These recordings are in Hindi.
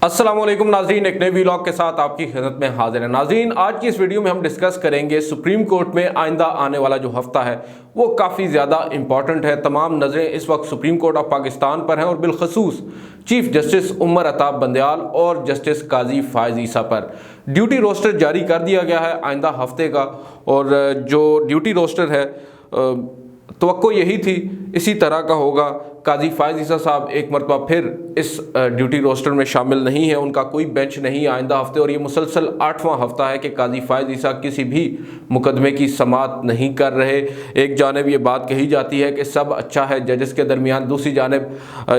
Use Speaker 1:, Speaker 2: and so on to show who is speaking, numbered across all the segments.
Speaker 1: अस्सलाम वालेकुम नाज़रीन, एक नए व्लॉग के साथ आपकी खिदमत में हाजिर है। नाज़रीन, आज की इस वीडियो में हम डिस्कस करेंगे सुप्रीम कोर्ट में आइंदा आने वाला जो हफ्ता है वो काफ़ी ज़्यादा इंपॉर्टेंट है। तमाम नज़रें इस वक्त सुप्रीम कोर्ट ऑफ पाकिस्तान पर हैं और बिलखसूस चीफ जस्टिस उमर अताब बंदयाल और जस्टिस काजी फायज़ ईसा पर ड्यूटी रोस्टर जारी कर दिया गया है आइंदा हफ्ते का। और जो ड्यूटी रोस्टर है तवक्को यही थी इसी तरह का होगा। काजी फायज़ ईसा साहब एक मरतबा फिर इस ड्यूटी रोस्टर में शामिल नहीं है, उनका कोई बेंच नहीं है आइंदा हफ्ते। और ये मुसलसल 8वां हफ्ता है कि काजी फायज़ ईसा किसी भी मुकदमे की समाअत नहीं कर रहे। एक जानिब ये बात कही जाती है कि सब अच्छा है जजेस के दरमियान, दूसरी जानिब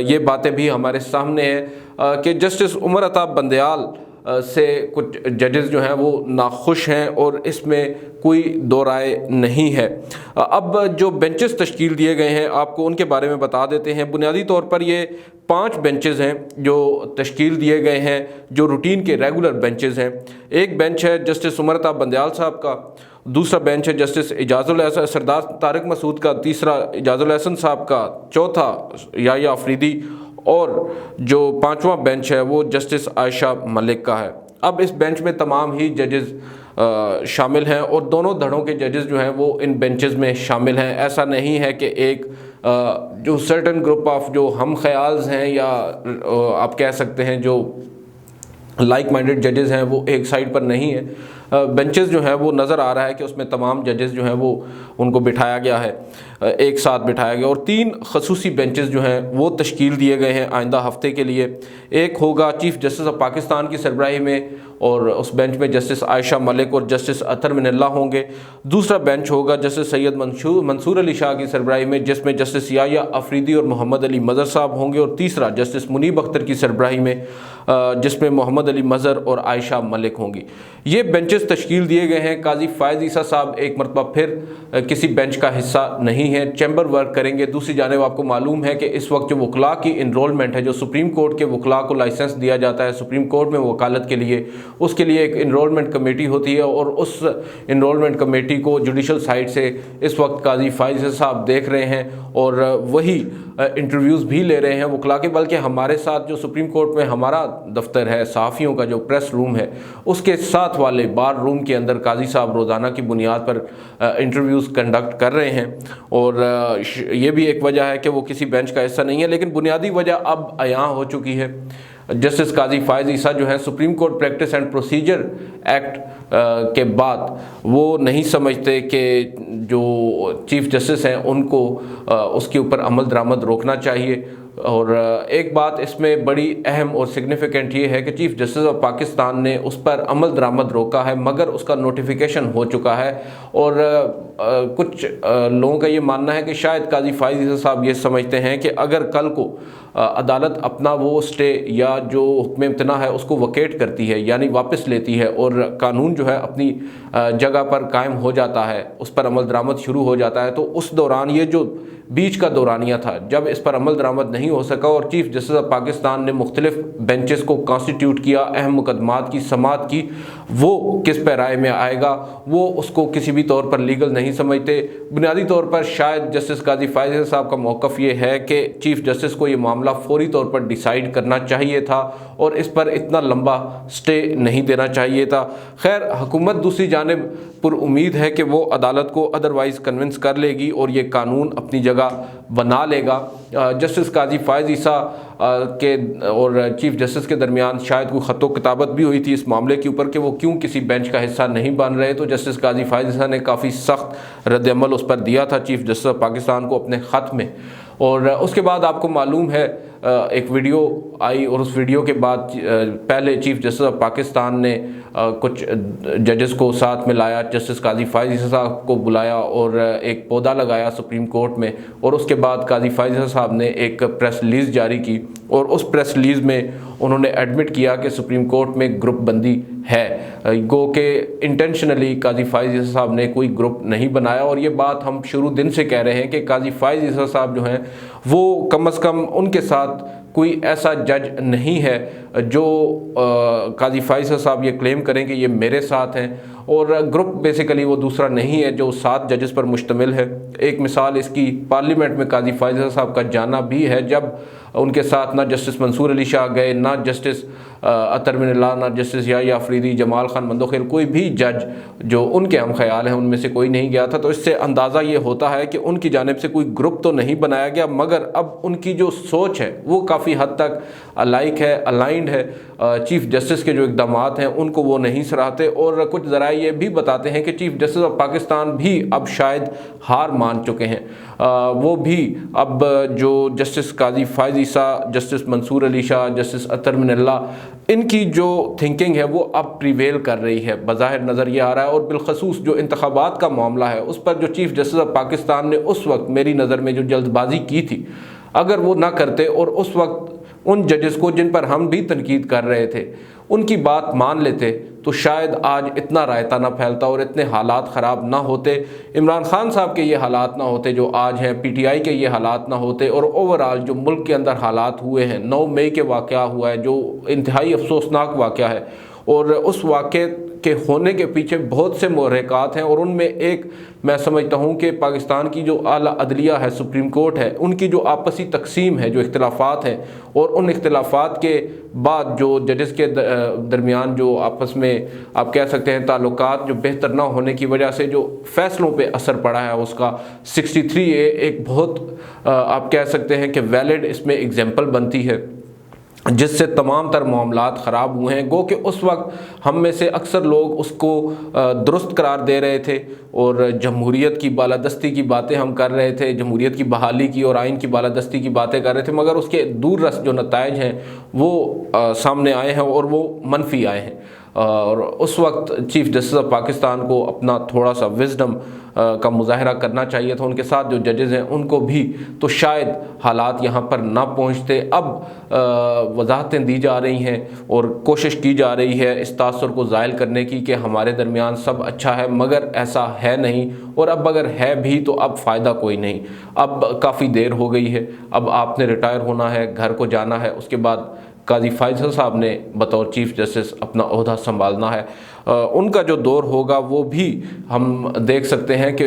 Speaker 1: ये बातें भी हमारे सामने हैं कि जस्टिस उमर अताब बंदयाल से कुछ जजेस जो हैं वो नाखुश हैं और इसमें कोई दो राय नहीं है। अब जो बेंचेस तश्कील दिए गए हैं आपको उनके बारे में बता देते हैं। बुनियादी तौर पर ये 5 बेंचेस हैं जो तश्कील दिए गए हैं, जो रूटीन के रेगुलर बेंचेस हैं। एक बेंच है जस्टिस उमर अताब बंदयाल साहब का, दूसरा बेंच है जस्टिस इजाजुल एहसन सरदार तारिक मसूद का, तीसरा इजाजुल एहसन साहब का, चौथा याया अफरीदी और जो 5वां बेंच है वो जस्टिस आयशा मलिक का है। अब इस बेंच में तमाम ही जजेस शामिल हैं और दोनों धड़ों के जजेस जो हैं वो इन बेंचेस में शामिल हैं। ऐसा नहीं है कि एक जो सर्टन ग्रुप ऑफ जो हम ख्याल्स हैं या आप कह सकते हैं जो लाइक माइंडेड जजेस हैं वो एक साइड पर नहीं है। बेंचेस जो हैं वो नज़र आ रहा है कि उसमें तमाम जजेस जो हैं वो उनको बिठाया गया है, एक साथ बिठाया गया। और 3 खसूसी बेंचेस जो हैं वो तश्कील दिए गए हैं आइंदा हफ्ते के लिए। एक होगा चीफ जस्टिस ऑफ पाकिस्तान की सरबराही में और उस बेंच में जस्टिस आयशा मलिक और जस्टिस अतर मिनल्ला होंगे। दूसरा बेंच होगा जस्टिस सैयद मंसूर अली शाह की सरबराही में जिसमें जस्टिस याया अफरीदी और मोहम्मद अली मज़हर साहब होंगे। और तीसरा जस्टिस मुनीब अख्तर की सरबराही में जिसमें मोहम्मद अली मज़हर और आयशा मलिक होंगी। ये बेंचेस तश्कील दिए गए हैं। काजी फायज़ ईसा साहब एक मरतबा फिर किसी बेंच का हिस्सा नहीं है, चैम्बर वर्क करेंगे। दूसरी जानिब आपको मालूम है कि इस वक्त जो वकला की इनरोलमेंट है, जो सुप्रीम कोर्ट के वकला को लाइसेंस दिया जाता है सुप्रीम कोर्ट में वकालत के लिए, उसके लिए एक इनरोलमेंट कमेटी होती है और उस इनरोलमेंट कमेटी को जुडिशल साइड से इस वक्त काजी फायज़ ईसा साहब देख रहे हैं और वही इंटरव्यूज़ भी ले रहे हैं वकला के। बल्कि हमारे साथ जो सुप्रीम कोर्ट में हमारा दफ्तर है, सहाफ़ियों का जो प्रेस रूम है, उसके साथ वाले बार रूम के अंदर काजी साहब रोज़ाना की बुनियाद पर इंटरव्यूज़ कंडक्ट कर रहे हैं। और ये भी एक वजह है कि वो किसी बेंच का हिस्सा नहीं है। लेकिन बुनियादी वजह अब अयां हो चुकी है। जस्टिस काजी फायज़ ईसा जो है supreme court practice and procedure act के बाद वो नहीं समझते कि जो चीफ जस्टिस हैं उनको उसके ऊपर अमल दरामद रोकना चाहिए। और एक बात इसमें बड़ी अहम और सिग्निफिकेंट ये है कि चीफ जस्टिस ऑफ पाकिस्तान ने उस पर अमल दरामद रोका है मगर उसका नोटिफिकेशन हो चुका है। और कुछ लोगों का ये मानना है कि शायद काजी फायज़ ईसा साहब ये समझते हैं कि अगर कल को अदालत अपना वो स्टे या जो हुक्म इम्तना है उसको वकेट करती है यानी वापस लेती है और कानून जो है अपनी जगह पर कायम हो जाता है, उस पर अमल दरामद शुरू हो जाता है, तो उस दौरान ये जो बीच का दौरानिया था जब इस पर अमल दरामद नहीं हो सका और चीफ जस्टिस ऑफ पाकिस्तान ने मुख्तलिफ बेंचेस को कॉन्स्टिट्यूट किया, अहम मुकदमात की समाअत की, वो किस पे राय में आएगा वो उसको किसी भी तौर पर लीगल नहीं समझते। बुनियादी तौर पर शायद जस्टिस काजी फायज़ ईसा साहब का मौक़िफ़ ये है कि चीफ जस्टिस को ये मामला फौरी तौर पर डिसाइड करना चाहिए था और इस पर इतना लंबा स्टे नहीं देना चाहिए था। खैर, हुकूमत दूसरी जानिब पुरुम्मीद है कि वो अदालत को अदरवाइज़ कन्विंस कर लेगी और ये कानून अपनी जगह बना लेगा। जस्टिस काजी फायज़ ईसा के और चीफ जस्टिस के दरमियान शायद कोई ख़तो किताबत भी हुई थी इस मामले के ऊपर कि वो क्यों किसी बेंच का हिस्सा नहीं बन रहे, तो जस्टिस काजी फायज़ ईसा ने काफ़ी सख्त रद्द-ए-अमल उस पर दिया था चीफ जस्टिस ऑफ पाकिस्तान को अपने ख़त में। और उसके बाद आपको मालूम है एक वीडियो आई और उस वीडियो के बाद पहले चीफ जस्टिस ऑफ पाकिस्तान ने कुछ जजेस को साथ में लाया, जस्टिस काजी फायज़ ईसा साहब को बुलाया और एक पौधा लगाया सुप्रीम कोर्ट में। और उसके बाद काजी फायज़ ईसा साहब ने एक प्रेस रिलीज़ जारी की और उस प्रेस रिलीज़ में उन्होंने एडमिट किया कि सुप्रीम कोर्ट में ग्रुप बंदी है। गो के इंटेंशनली काजी फायज़ ईसा साहब ने कोई ग्रुप नहीं बनाया। और ये बात हम शुरू दिन से कह रहे हैं कि काजी फायज़ ईसा साहब जो हैं वो कम अज़ कम उनके साथ कोई ऐसा जज नहीं है जो काजी फायज़ ईसा साहब ये क्लेम करें कि ये मेरे साथ हैं और ग्रुप बेसिकली वो दूसरा नहीं है जो 7 जजेस पर मुश्तमिल है। एक मिसाल इसकी पार्लियामेंट में काजी फैसल साहब का जाना भी है, जब उनके साथ ना जस्टिस मंसूर अली शाह गए, ना जस्टिस अतर मिनल्लाह, ना जस्टिस याहिया अफरीदी, जमाल खान मंदोखेल, कोई भी जज जो उनके हम ख्याल हैं उनमें से कोई नहीं गया था। तो इससे अंदाज़ा ये होता है कि उनकी जानिब से कोई ग्रुप तो नहीं बनाया गया, मगर अब उनकी जो सोच है वो काफ़ी हद तक अलाइक है, अलाइंड है। चीफ़ जस्टिस के जो इक़दाम हैं उनको वो नहीं सराहते, और कुछ ज़रा ये भी बताते हैं कि चीफ़ जस्टिस ऑफ पाकिस्तान भी अब शायद हार मान चुके हैं। वो भी अब जो जस्टिस काजी फ़ाइज़ ईसा, जस्टिस मंसूर अली शाह, जस्टिस अतर मिनल्लाह, इनकी जो थिंकिंग है वो अब प्रिवेल कर रही है, बज़ाहिर नज़र ये आ रहा है। और बिलखसूस जो इंतखाबात का मामला है उस पर जो चीफ़ जस्टिस ऑफ पाकिस्तान ने उस वक्त मेरी नज़र में जो जल्दबाजी की थी, अगर वो ना करते और उस वक्त उन जजेस को जिन पर हम भी तनकीद कर रहे थे उनकी बात मान लेते, तो शायद आज इतना रायता ना फैलता और इतने हालात ख़राब ना होते। इमरान खान साहब के ये हालात ना होते जो आज हैं, PTI के ये हालात ना होते, और ओवरऑल जो मुल्क के अंदर हालात हुए हैं, 9 मई के वाक़या हुआ है जो इंतहाई अफसोसनाक वाक़या है, और उस वाक़े के होने के पीछे बहुत से महरक़ात हैं। और उनमें एक मैं समझता हूँ कि पाकिस्तान की जो आला अदलिया है, सुप्रीम कोर्ट है, उनकी जो आपसी तकसीम है, जो इख्तिलाफ़ात हैं, और उन इख्तिलाफ़ात के बाद जो जजेस के दरमियान जो आपस में आप कह सकते हैं ताल्लुकात जो बेहतर ना होने की वजह से जो फ़ैसलों पे असर पड़ा है, उसका 63A एक बहुत आप कह सकते हैं कि वैलिड इसमें एग्जाम्पल बनती है, जिससे तमाम तर मामलात ख़राब हुए हैं। गो कि उस वक्त हम में से अक्सर लोग उसको दुरुस्त करार दे रहे थे और जमहूरियत की बालादस्ती की बातें हम कर रहे थे, जमहूरियत की बहाली की और आइन की बालादस्ती की बातें कर रहे थे, मगर उसके दूर रस जो नताइज हैं वो सामने आए हैं और वो मनफी आए हैं। और उस वक्त चीफ़ जस्टिस ऑफ पाकिस्तान को अपना थोड़ा सा विजडम का मुजाहरा करना चाहिए था। उनके साथ जो जजेज़ हैं उनको भी, तो शायद हालात यहाँ पर ना पहुँचते। अब वजाहतें दी जा रही हैं और कोशिश की जा रही है इस तासुर को ज़ायल करने की कि हमारे दरमियान सब अच्छा है, मगर ऐसा है नहीं। और अब अगर है भी तो अब फ़ायदा कोई नहीं, अब काफ़ी देर हो गई है, अब आपने रिटायर होना है, घर को जाना है, उसके बाद काजी फैसल साहब ने बतौर चीफ़ जस्टिस अपना ओहदा संभालना है। उनका जो दौर होगा वो भी हम देख सकते हैं कि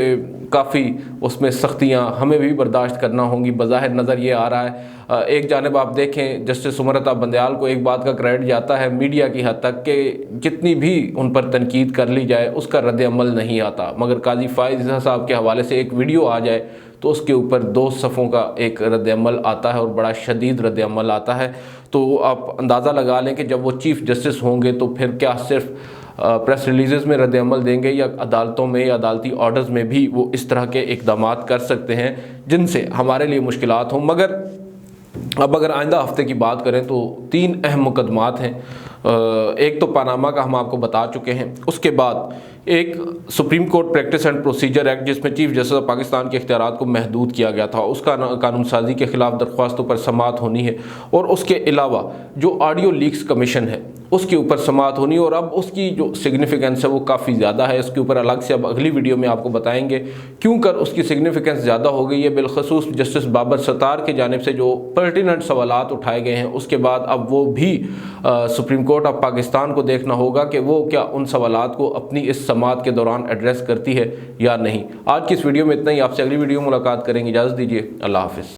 Speaker 1: काफ़ी उसमें सख्तियाँ हमें भी बर्दाश्त करना होंगी। बज़ाहिर नज़र ये आ रहा है, एक जानिब आप देखें जस्टिस उमरता बंदयाल को एक बात का क्रेडिट जाता है मीडिया की हद तक कि जितनी भी उन पर तनकीद कर ली जाए उसका रद्द अमल नहीं आता, मगर काजी फ़ाइज़ साहब के हवाले से एक वीडियो आ जाए तो उसके ऊपर 2 सफ़ों का एक रद्द अमल आता है और बड़ा शदीद रद्द अमल आता है। तो आप अंदाज़ा लगा लें कि जब वो चीफ़ जस्टिस होंगे तो फिर क्या सिर्फ प्रेस रिलीज़ में रद्द अमल देंगे या अदालतों में या अदालती ऑर्डर्स में भी वो इस तरह के इक़दाम कर सकते हैं जिनसे हमारे लिए मुश्किलात हों। मगर अब अगर आइंदा हफ्ते की बात करें तो 3 अहम मुकदमात हैं। एक तो पनामा का हम आपको बता चुके हैं, उसके बाद एक supreme court practice and procedure act जिसमें चीफ जस्टिस ऑफ पाकिस्तान के इख्तियारात को महदूद किया गया था, उसका कानून साजी के खिलाफ दरख्वास्तों पर समाअत होनी है। और उसके अलावा जो ऑडियो लीक्स कमीशन है उसके ऊपर समाअत होनी है, और अब उसकी जो सिग्निफिकेंस है वो काफ़ी ज़्यादा है। इसके ऊपर अलग से अब अगली वीडियो में आपको बताएंगे क्यों कर उसकी सिग्निफिकेंस ज़्यादा हो गई है। बिलखसूस जस्टिस बाबर सत्तार की जानिब से जो पर्टिनेंट सवालात उठाए गए हैं उसके बाद अब वो भी सुप्रीम कोर्ट ऑफ पाकिस्तान को देखना होगा कि वो क्या उन सवालात को अपनी इस समाअत के दौरान एड्रेस करती है या नहीं। आज की इस वीडियो में इतना ही, आपसे अगली वीडियो मुलाकात करेंगे। इजाज़त दीजिए, अल्लाह हाफ़िज़।